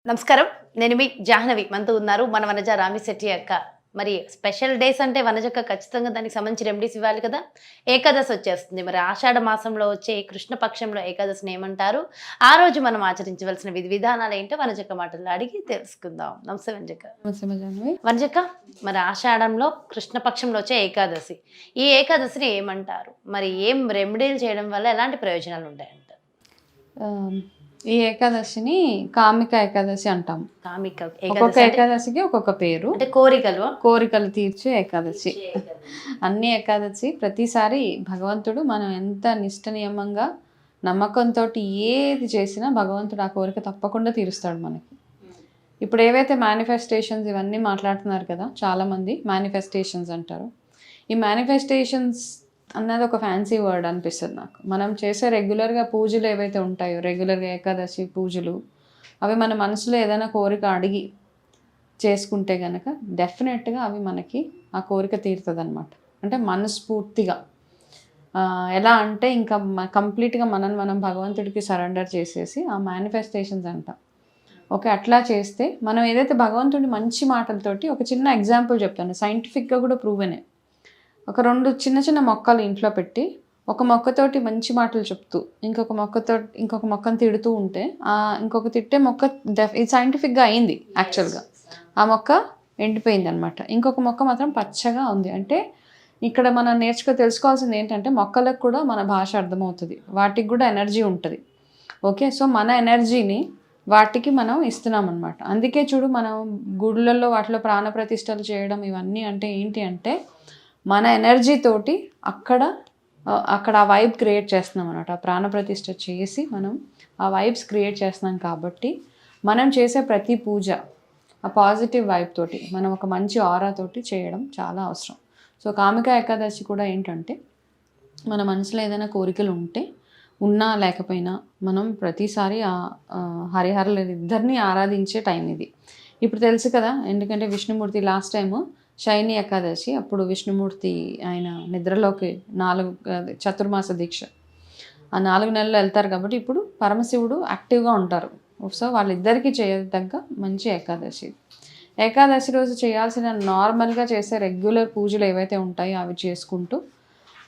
నమస్కారం. నేను మీ జాహ్నవి. మనతో ఉన్నారు మన వనజ రామిశెట్టి అక్క. మరి స్పెషల్ డేస్ అంటే వనజక్క ఖచ్చితంగా దానికి సంబంధించి రెమెడీస్ ఇవ్వాలి కదా! ఏకాదశి వచ్చేస్తుంది. మరి ఆషాఢ మాసంలో వచ్చే కృష్ణ పక్షంలో ఏకాదశిని ఏమంటారు? ఆ రోజు మనం ఆచరించవలసిన విధి విధానాలేంటో వనజక్క మాటల్లో అడిగి తెలుసుకుందాం. నమస్తే వనజక్క. నమస్తే జాహ్నవి. వనజక్క, మరి ఆషాఢంలో కృష్ణ పక్షంలో వచ్చే ఏకాదశి. ఈ ఏకాదశిని ఏమంటారు? మరి ఏం రెమెడీలు చేయడం వల్ల ఎలాంటి ప్రయోజనాలు ఉంటాయంట? ఈ ఏకాదశిని కామిక ఏకాదశి అంటాం. కామిక ఒక్కొక్క ఏకాదశికి ఒక్కొక్క పేరు. అంటే కోరికలు తీర్చే ఏకాదశి. అన్ని ఏకాదశి ప్రతిసారి భగవంతుడు మనం ఎంత నిష్ట నియమంగా నమ్మకంతో ఏది చేసినా భగవంతుడు ఆ కోరిక తప్పకుండా తీరుస్తాడు మనకి. ఇప్పుడు ఏవైతే మేనిఫెస్టేషన్స్ ఇవన్నీ మాట్లాడుతున్నారు కదా, చాలామంది మేనిఫెస్టేషన్స్ అంటారు. ఈ మేనిఫెస్టేషన్స్ అన్నది ఒక ఫ్యాన్సీ వర్డ్ అనిపిస్తుంది నాకు. మనం చేసే రెగ్యులర్గా పూజలు ఏవైతే ఉంటాయో, రెగ్యులర్గా ఏకాదశి పూజలు, అవి మన మనసులో ఏదైనా కోరిక అడిగి చేసుకుంటే కనుక డెఫినెట్గా అవి మనకి ఆ కోరిక తీరుతుంది అనమాట. అంటే మనస్ఫూర్తిగా ఎలా అంటే ఇంకా కంప్లీట్గా మనం భగవంతుడికి సరెండర్ చేసేసి ఆ మేనిఫెస్టేషన్స్ అంటాం. ఓకే, అట్లా చేస్తే మనం ఏదైతే భగవంతుడి మంచి మాటలతోటి, ఒక చిన్న ఎగ్జాంపుల్ చెప్తాను, సైంటిఫిక్గా కూడా ప్రూవెనే. ఒక 2 చిన్న చిన్న మొక్కలు ఇంట్లో పెట్టి, ఒక మొక్కతోటి మంచి మాటలు చెప్తూ ఇంకొక మొక్కను తిడుతూ ఉంటే, ఇంకొక తిట్టే మొక్క ఇది సైంటిఫిక్గా అయింది. యాక్చువల్గా ఆ మొక్క ఎండిపోయింది అనమాట. ఇంకొక మొక్క మాత్రం పచ్చగా ఉంది. అంటే ఇక్కడ మనం తెలుసుకోవాల్సింది ఏంటంటే, మొక్కలకు కూడా మన భాష అర్థమవుతుంది, వాటికి కూడా ఎనర్జీ ఉంటుంది. ఓకే, సో మన ఎనర్జీని వాటికి మనం ఇస్తున్నాం అనమాట. అందుకే చూడు, మనం గుళ్ళల్లో వాటిలో ప్రాణప్రతిష్టలు చేయడం ఇవన్నీ అంటే ఏంటి అంటే, మన ఎనర్జీ తోటి అక్కడ ఆ వైబ్ క్రియేట్ చేస్తున్నాం అన్నమాట. ఆ ప్రాణప్రతిష్ఠ చేసి మనం ఆ వైబ్స్ క్రియేట్ చేస్తున్నాం. కాబట్టి మనం చేసే ప్రతి పూజ ఆ పాజిటివ్ వైబ్ తోటి, మనం ఒక మంచి ఆరా తోటి చేయడం చాలా అవసరం. సో కామిక ఏకాదశి కూడా ఏంటంటే, మన మనసులో ఏదైనా కోరికలు ఉంటే, ఉన్నా లేకపోయినా, మనం ప్రతిసారి హరిహరులు ఇద్దరిని ఆరాధించే టైం ఇది. ఇప్పుడు తెలుసు కదా, ఎందుకంటే విష్ణుమూర్తి లాస్ట్ టైము శయని ఏకాదశి అప్పుడు విష్ణుమూర్తి ఆయన నిద్రలోకి చతుర్మాస దీక్ష ఆ 4 నెలలు వెళ్తారు. కాబట్టి ఇప్పుడు పరమశివుడు యాక్టివ్గా ఉంటారు. సో వాళ్ళిద్దరికీ చేయదగ్గ మంచి ఏకాదశి. ఏకాదశి రోజు చేయాల్సిన నార్మల్గా చేసే రెగ్యులర్ పూజలు ఏవైతే ఉంటాయో అవి చేసుకుంటూ,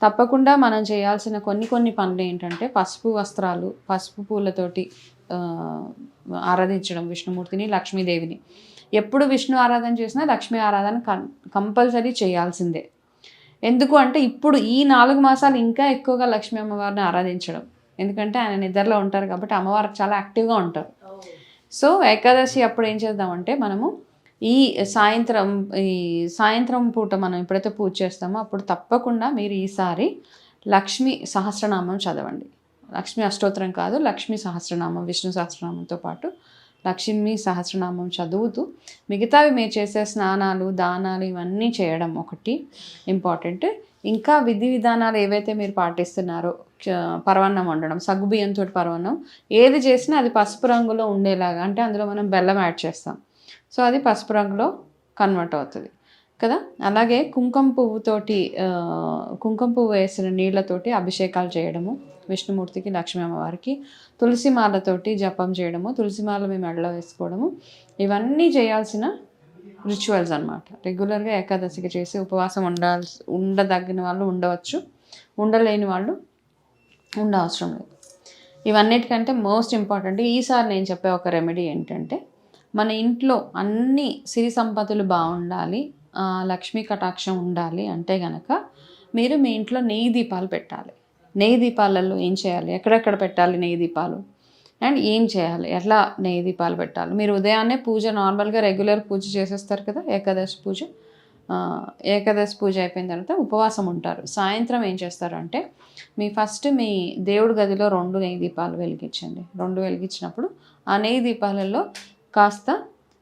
తప్పకుండా మనం చేయాల్సిన కొన్ని పనులు ఏంటంటే, పసుపు వస్త్రాలు, పసుపు పూలతోటి ఆరాధించడం విష్ణుమూర్తిని, లక్ష్మీదేవిని. ఎప్పుడు విష్ణు ఆరాధన చేసినా లక్ష్మీ ఆరాధన కంపల్సరీ చేయాల్సిందే. ఎందుకు అంటే, ఇప్పుడు ఈ 4 మాసాలు ఇంకా ఎక్కువగా లక్ష్మీ అమ్మవారిని ఆరాధించడం. ఎందుకంటే ఆయన నిద్రలో ఉంటారు కాబట్టి అమ్మవారు చాలా యాక్టివ్గా ఉంటారు. సో ఏకాదశి అప్పుడు ఏం చేద్దామంటే, మనము ఈ సాయంత్రం పూట మనం ఎప్పుడైతే పూజ చేస్తామో అప్పుడు తప్పకుండా మీరు ఈసారి లక్ష్మీ సహస్రనామం చదవండి. లక్ష్మీ అష్టోత్తరం కాదు, లక్ష్మీ సహస్రనామం, విష్ణు సహస్రనామంతో పాటు లక్ష్మీ సహస్రనామం చదువుతూ మిగతావి మీరు చేసే స్నానాలు, దానాలు ఇవన్నీ చేయడం ఒకటి ఇంపార్టెంట్. ఇంకా విధి విధానాలు ఏవైతే మీరు పాటిస్తున్నారో, పరవన్నం వండడం, సగ్గుబియ్యంతో పరవన్నం ఏది చేసినా అది పసుపు రంగులో ఉండేలాగా, అంటే అందులో మనం బెల్లం యాడ్ చేస్తాం. సో అది పసుపు రంగులో కన్వర్ట్ అవుతుంది కదా. అలాగే కుంకుమ పువ్వు వేసిన నీళ్ళతోటి అభిషేకాలు చేయడము విష్ణుమూర్తికి, లక్ష్మీ అమ్మవారికి. తులసి మాలతోటి జపం చేయడము, తులసి మాల మీ మెడలో వేసుకోవడము, ఇవన్నీ చేయాల్సిన రిచువల్స్ అనమాట. రెగ్యులర్గా ఏకాదశికి చేసి ఉపవాసం ఉండదగిన వాళ్ళు ఉండవచ్చు, ఉండలేని వాళ్ళు ఉండవసరం లేదు. ఇవన్నిటికంటే మోస్ట్ ఇంపార్టెంట్ ఈసారి నేను చెప్పే ఒక రెమెడీ ఏంటంటే, మన ఇంట్లో అన్ని సిరి సంపదలు బాగుండాలి, లక్ష్మీ కటాక్షం ఉండాలి అంటే కనుక మీరు మీ ఇంట్లో నెయ్యి దీపాలు పెట్టాలి. నెయ్యి దీపాలలో ఏం చేయాలి, ఎక్కడెక్కడ పెట్టాలి నెయ్యి దీపాలు, అండ్ ఏం చేయాలి, ఎట్లా నెయ్యి దీపాలు పెట్టాలి. మీరు ఉదయాన్నే పూజ నార్మల్గా రెగ్యులర్ పూజ చేసేస్తారు కదా, ఏకాదశి పూజ అయిపోయిన తర్వాత ఉపవాసం ఉంటారు. సాయంత్రం ఏం చేస్తారు అంటే, మీ దేవుడి గదిలో 2 నెయ్యి దీపాలు వెలిగించండి. 2 వెలిగించినప్పుడు ఆ నెయ్యి దీపాలలో కాస్త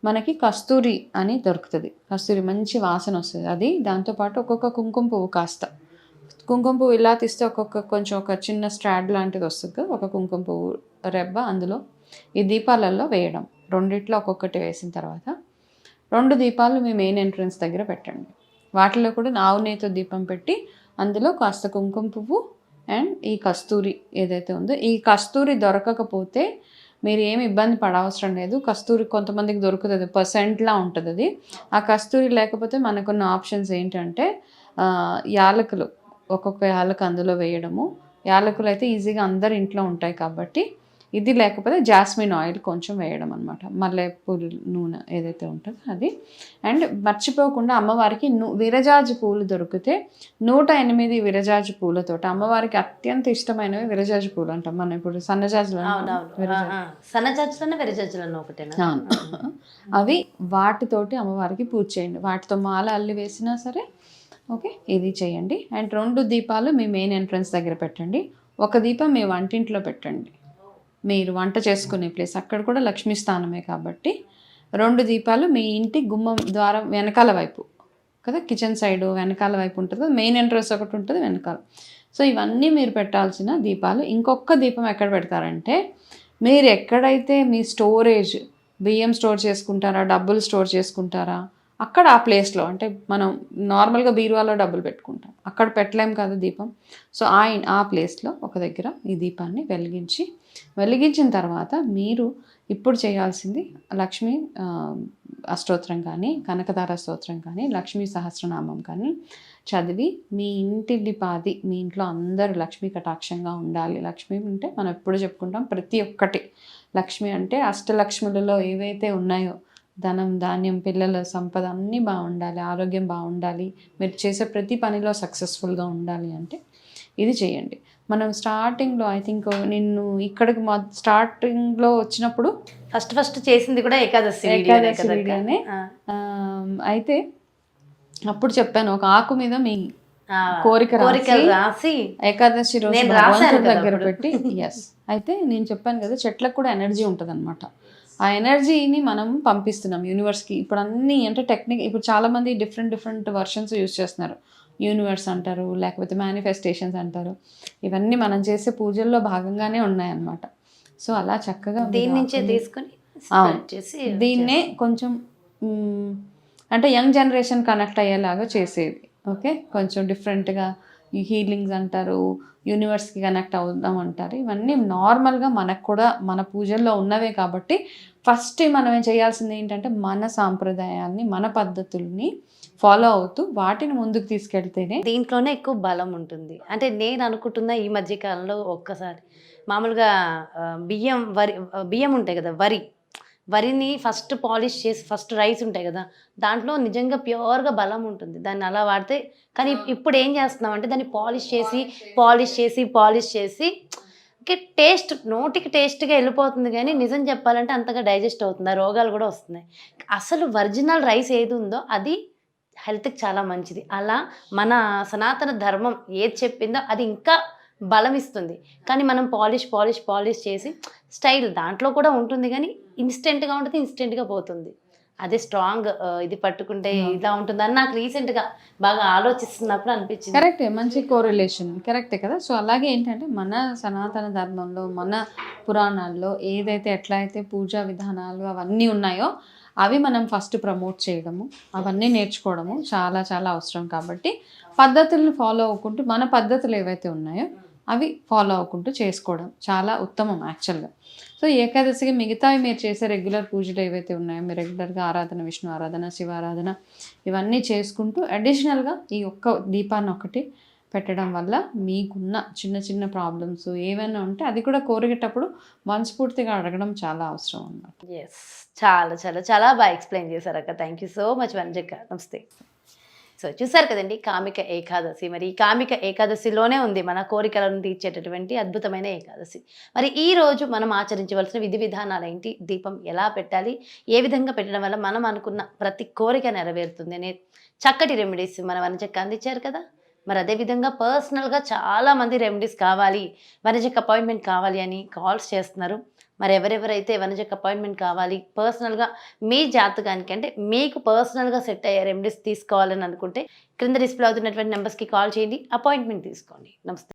మనకి కస్తూరి అని దొరుకుతుంది. కస్తూరి మంచి వాసన వస్తుంది. అది దాంతోపాటు ఒక్కొక్క కుంకుమ పువ్వు ఇలా తీస్తే కొంచెం ఒక చిన్న స్ట్రాడ్ లాంటిది వస్తుంది కదా, ఒక కుంకుమ పువ్వు రెబ్బ అందులో ఈ దీపాలలో వేయడం. 2 ఒక్కొక్కటి వేసిన తర్వాత 2 దీపాలు మీ మెయిన్ ఎంట్రన్స్ దగ్గర పెట్టండి. వాటిలో కూడా ఆవు నెయ్యితో దీపం పెట్టి అందులో కాస్త కుంకుమ పువ్వు అండ్ ఈ కస్తూరి ఏదైతే ఉందో, ఈ కస్తూరి దొరకకపోతే మీరు ఏమి ఇబ్బంది పడవసరం లేదు. కస్తూరి కొంతమందికి దొరుకుతుంది, పర్సెంట్లా ఉంటుంది అది. ఆ కస్తూరి లేకపోతే మనకున్న ఆప్షన్స్ ఏంటంటే యాలకులు, ఒక్కొక్క యాలకు అందులో వేయడము. యాలకులు అయితే ఈజీగా అందరి ఇంట్లో ఉంటాయి కాబట్టి, ఇది లేకపోతే జాస్మిన్ ఆయిల్ కొంచెం వేయడం అనమాట. మల్లెపూలు నూనె ఏదైతే ఉంటుందో అది. అండ్ మర్చిపోకుండా అమ్మవారికి విరజాజి పూలు దొరికితే 108 విరజాజి పూలతోటి అమ్మవారికి అత్యంత ఇష్టమైనవి విరజాజి పూలు అంటాం మనం. ఇప్పుడు సన్నజాజులోనే విరజాజులను ఒకటేనా? అవి వాటితోటి అమ్మవారికి పూజ చేయండి. వాటితో మాల అల్లి వేసినా సరే ఓకే, ఇది చేయండి. అండ్ 2 దీపాలు మీ మెయిన్ ఎంట్రన్స్ దగ్గర పెట్టండి. ఒక దీపం మీ వంటింట్లో పెట్టండి. మీరు వంట చేసుకునే ప్లేస్ అక్కడ కూడా లక్ష్మీ స్థానమే కాబట్టి 2 దీపాలు మీ ఇంటి గుమ్మం ద్వారం వెనకాల వైపు కదా, కిచెన్ సైడ్ వెనకాల వైపు ఉంటుంది. మెయిన్ ఎంట్రన్స్ ఒకటి ఉంటుంది వెనకాల. సో ఇవన్నీ మీరు పెట్టాల్సిన దీపాలు. ఇంకొక దీపం ఎక్కడ పెడతారంటే, మీరు ఎక్కడైతే మీ స్టోరేజ్, బియ్యం స్టోర్ చేసుకుంటారా, డబ్బులు స్టోర్ చేసుకుంటారా, అక్కడ ఆ ప్లేస్లో, అంటే మనం నార్మల్గా బీరువాలో డబ్బులు పెట్టుకుంటాం, అక్కడ పెట్టలేం కదా దీపం. సో ఆ ప్లేస్లో ఒక దగ్గర ఈ దీపాన్ని వెలిగించిన తర్వాత మీరు ఇప్పుడు చేయాల్సింది లక్ష్మీ అష్టోత్తరం కానీ, కనకదార స్తోత్రం కానీ, లక్ష్మీ సహస్రనామం కానీ చదివి మీ ఇంటిల్లిపాది, మీ ఇంట్లో అందరూ లక్ష్మీ కటాక్షంగా ఉండాలి. లక్ష్మి అంటే మనం ఎప్పుడు చెప్పుకుంటాం, ప్రతి ఒక్కటి లక్ష్మి అంటే అష్టలక్ష్ములలో ఏవైతే ఉన్నాయో, ధనం, ధాన్యం, పిల్లల సంపద అన్నీ బాగుండాలి, ఆరోగ్యం బాగుండాలి, మీరు చేసే ప్రతి పనిలో సక్సెస్ఫుల్గా ఉండాలి అంటే ఇది చేయండి. మనం స్టార్టింగ్లో ఐ థింక్ నిన్ను ఇక్కడికి స్టార్టింగ్లో వచ్చినప్పుడు ఫస్ట్ చేసింది కూడా ఏకాదశి వీడియోనే. అయితే అప్పుడు చెప్పాను, ఒక ఆకు మీద మీ కోరిక రాసి ఏకాదశి రోజు భగవంతుడి దగ్గర పెట్టి. ఎస్, అయితే నేను చెప్పాను కదా, చెట్లకు కూడా ఎనర్జీ ఉంటుంది అనమాట. ఆ ఎనర్జీని మనం పంపిస్తున్నాం యూనివర్స్కి. ఇప్పుడు అన్నీ అంటే ఇప్పుడు చాలామంది డిఫరెంట్ వర్షన్స్ యూజ్ చేస్తున్నారు. యూనివర్స్ అంటారు, లేకపోతే మేనిఫెస్టేషన్స్ అంటారు. ఇవన్నీ మనం చేసే పూజల్లో భాగంగానే ఉన్నాయన్నమాట. సో అలా చక్కగా దీని నుంచే తీసుకొని దీన్నే కొంచెం అంటే యంగ్ జనరేషన్ కనెక్ట్ అయ్యేలాగా చేసేది. ఓకే, కొంచెం డిఫరెంట్గా ఈ హీలింగ్స్ అంటారు, యూనివర్స్కి కనెక్ట్ అవుదాం అంటారు. ఇవన్నీ నార్మల్గా మనకు కూడా మన పూజల్లో ఉన్నవే కాబట్టి ఫస్ట్ మనం చేయాల్సింది ఏంటంటే మన సాంప్రదాయాల్ని, మన పద్ధతుల్ని ఫాలో అవుతూ వాటిని ముందుకు తీసుకెళ్తేనే దీంట్లోనే ఎక్కువ బలం ఉంటుంది. అంటే నేను అనుకుంటున్నా ఈ మధ్యకాలంలో ఒక్కసారి మామూలుగా బియ్యం ఉంటాయి కదా, వరిని ఫస్ట్ పాలిష్ చేసి, ఫస్ట్ రైస్ ఉంటాయి కదా, దాంట్లో నిజంగా ప్యూర్గా బలం ఉంటుంది. దాన్ని అలా వాడితే, కానీ ఇప్పుడు ఏం చేస్తున్నాం అంటే దాన్ని పాలిష్ చేసి టేస్ట్, నోటికి టేస్ట్గా వెళ్ళిపోతుంది, కానీ నిజం చెప్పాలంటే అంతగా డైజెస్ట్ అవుతుంది, ఆ రోగాలు కూడా వస్తున్నాయి. అసలు ఒరిజినల్ రైస్ ఏది ఉందో అది హెల్త్కి చాలా మంచిది. అలా మన సనాతన ధర్మం ఏది చెప్పిందో అది ఇంకా బలం ఇస్తుంది. కానీ మనం పాలిష్ చేసి స్టైల్ దాంట్లో కూడా ఉంటుంది, కానీ ఇన్స్టెంట్గా ఉంటుంది, ఇన్స్టెంట్గా పోతుంది. అదే స్ట్రాంగ్ ఇది పట్టుకుంటే ఇలా ఉంటుందని నాకు రీసెంట్గా బాగా ఆలోచిస్తున్నప్పుడు అనిపించింది. కరెక్టే, మంచి కోరిలేషన్, కరెక్టే కదా. సో అలాగే ఏంటంటే మన సనాతన ధర్మంలో, మన పురాణాల్లో ఏదైతే ఎట్లా అయితే పూజా విధానాలు అవన్నీ ఉన్నాయో అవి మనం ఫస్ట్ ప్రమోట్ చేయడము, అవన్నీ నేర్చుకోవడము చాలా చాలా అవసరం. కాబట్టి పద్ధతులను ఫాలో అవ్వకుంటూ, మన పద్ధతులు ఏవైతే ఉన్నాయో అవి ఫాలో అవ్వకుంటూ చేసుకోవడం చాలా ఉత్తమం యాక్చువల్గా. సో ఏకాదశికి మిగతావి మీరు చేసే రెగ్యులర్ పూజలు ఏవైతే ఉన్నాయో, మీరు రెగ్యులర్గా ఆరాధన, విష్ణు ఆరాధన, శివారాధన ఇవన్నీ చేసుకుంటూ అడిషనల్గా ఈ ఒక్క దీపాన్ని ఒకటి పెట్టడం వల్ల మీకున్న చిన్న ప్రాబ్లమ్స్ ఏమైనా ఉంటే అది కూడా కోరిగేటప్పుడు మనస్ఫూర్తిగా అడగడం చాలా అవసరం అన్నమాట. ఎస్, చాలా చాలా చాలా బాగా ఎక్స్ప్లెయిన్ చేశారు అక్క. థ్యాంక్ యూ సో మచ్ వంజక్క. నమస్తే. సో చూసారు కదండి, కామిక ఏకాదశి. మరి ఈ కామిక ఏకాదశిలోనే ఉంది మన కోరికలను తీర్చేటటువంటి అద్భుతమైన ఏకాదశి. మరి ఈ రోజు మనం ఆచరించవలసిన విధి విధానాలు ఏంటి, దీపం ఎలా పెట్టాలి, ఏ విధంగా పెట్టడం వల్ల మనం అనుకున్న ప్రతి కోరిక నెరవేరుతుంది అనే చక్కటి రెమెడీస్ మన వనజక్క అందించారు కదా. మరి అదేవిధంగా పర్సనల్గా చాలామంది రెమెడీస్ కావాలి, వనజక్క అపాయింట్మెంట్ కావాలి అని కాల్స్ చేస్తున్నారు. మరి ఎవరెవరైతే వనజక్క అపాయింట్మెంట్ కావాలి, పర్సనల్గా మీ జాతకానికి అంటే మీకు పర్సనల్గా సెట్ అయ్యే రెమెడీస్ తీసుకోవాలని అనుకుంటే క్రింద డిస్ప్లే అవుతున్నటువంటి నెంబర్స్కి కాల్ చేయండి, అపాయింట్మెంట్ తీసుకోండి. నమస్తే.